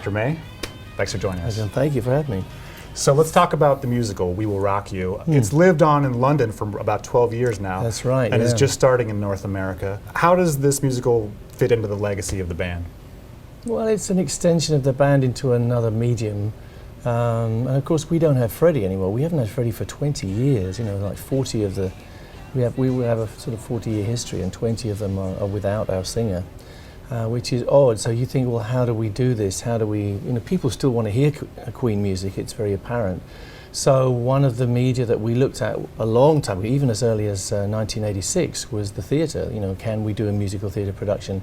Dr. May, thanks for joining us. Thank you for having me. So let's talk about the musical, We Will Rock You. It's lived on in London for about 12 years now. That's right, And yeah. is just starting in North America. How does this musical fit into the legacy of the band? Well, it's an extension of the band into another medium. And of course, we don't have Freddie anymore. We haven't had Freddie for 20 years, you know, like 40 of the... We have a sort of 40-year history, and 20 of them are without our singer. Which is odd. So you think, well, how do we do this? How do we, you know, people still want to hear Queen music, it's very apparent. So one of the media that we looked at a long time ago, even as early as 1986, was the theatre. You know, can we do a musical theatre production?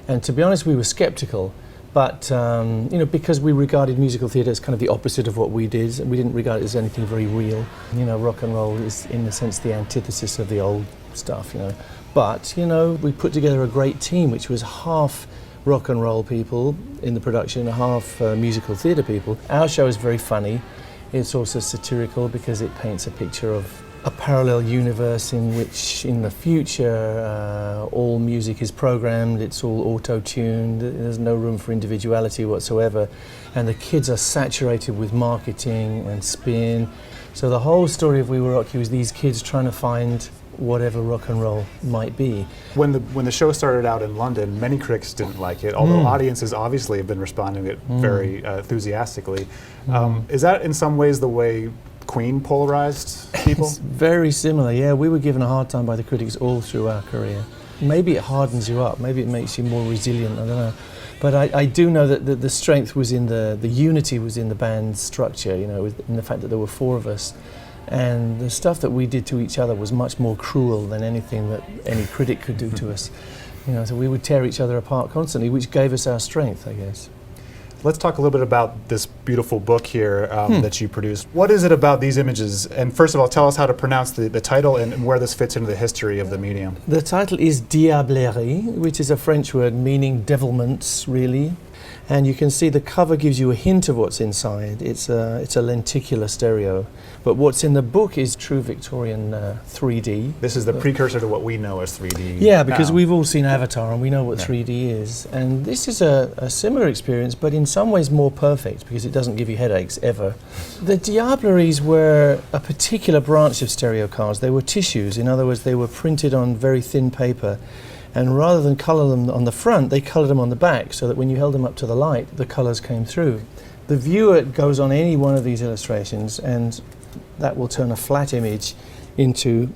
And to be honest, we were skeptical. But, you know, because we regarded musical theatre as kind of the opposite of what we did, and we didn't regard it as anything very real. You know, rock and roll is, in a sense, the antithesis of the old stuff, you know. But, you know, we put together a great team, which was half rock and roll people in the production, half musical theatre people. Our show is very funny. It's also satirical because it paints a picture of a parallel universe in which, in the future, all music is programmed, it's all auto-tuned, there's no room for individuality whatsoever, and the kids are saturated with marketing and spin. So the whole story of We Will Rock You is these kids trying to find whatever rock and roll might be. When the show started out in London, many critics didn't like it, although audiences obviously have been responding to it very enthusiastically. Is that in some ways the way Queen polarized people? It's very similar, yeah. We were given a hard time by the critics all through our career. Maybe it hardens you up, maybe it makes you more resilient, I don't know. But I do know that the strength was in the unity was in the band's structure, you know, in the fact that there were 4 of us. And the stuff that we did to each other was much more cruel than anything that any critic could do to us. You know, so we would tear each other apart constantly, which gave us our strength, I guess. Let's talk a little bit about this beautiful book here that you produced. What is it about these images? And first of all, tell us how to pronounce the title and where this fits into the history of the medium. The title is Diablerie, which is a French word meaning devilments, really. And you can see the cover gives you a hint of what's inside. It's a lenticular stereo. But what's in the book is true Victorian 3D. This is the precursor to what we know as 3D. Yeah, because now. We've all seen Avatar and we know what 3D is. And this is a similar experience, but in some ways more perfect because it doesn't give you headaches ever. The Diableries were a particular branch of stereo cards. They were tissues. In other words, they were printed on very thin paper. And rather than colour them on the front, they coloured them on the back so that when you held them up to the light, the colours came through. The viewer goes on any one of these illustrations and that will turn a flat image into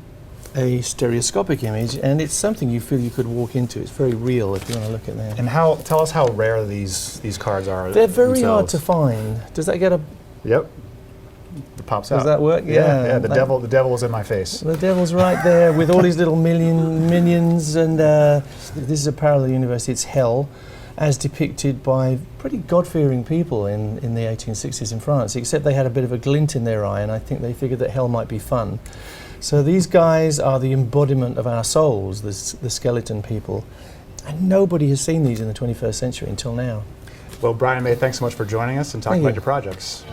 a stereoscopic image, and it's something you feel you could walk into. It's very real if you want to look at that. And tell us how rare these cards are. They're very hard to find. Does that get a... Yep. It pops out. Does that work? Yeah. The devil is in my face. The devil's right there with all these little minions, and this is a parallel universe. It's hell, as depicted by pretty God-fearing people in the 1860s in France, except they had a bit of a glint in their eye, and I think they figured that hell might be fun. So these guys are the embodiment of our souls, the skeleton people, and nobody has seen these in the 21st century until now. Well, Brian May, thanks so much for joining us and talking about your projects.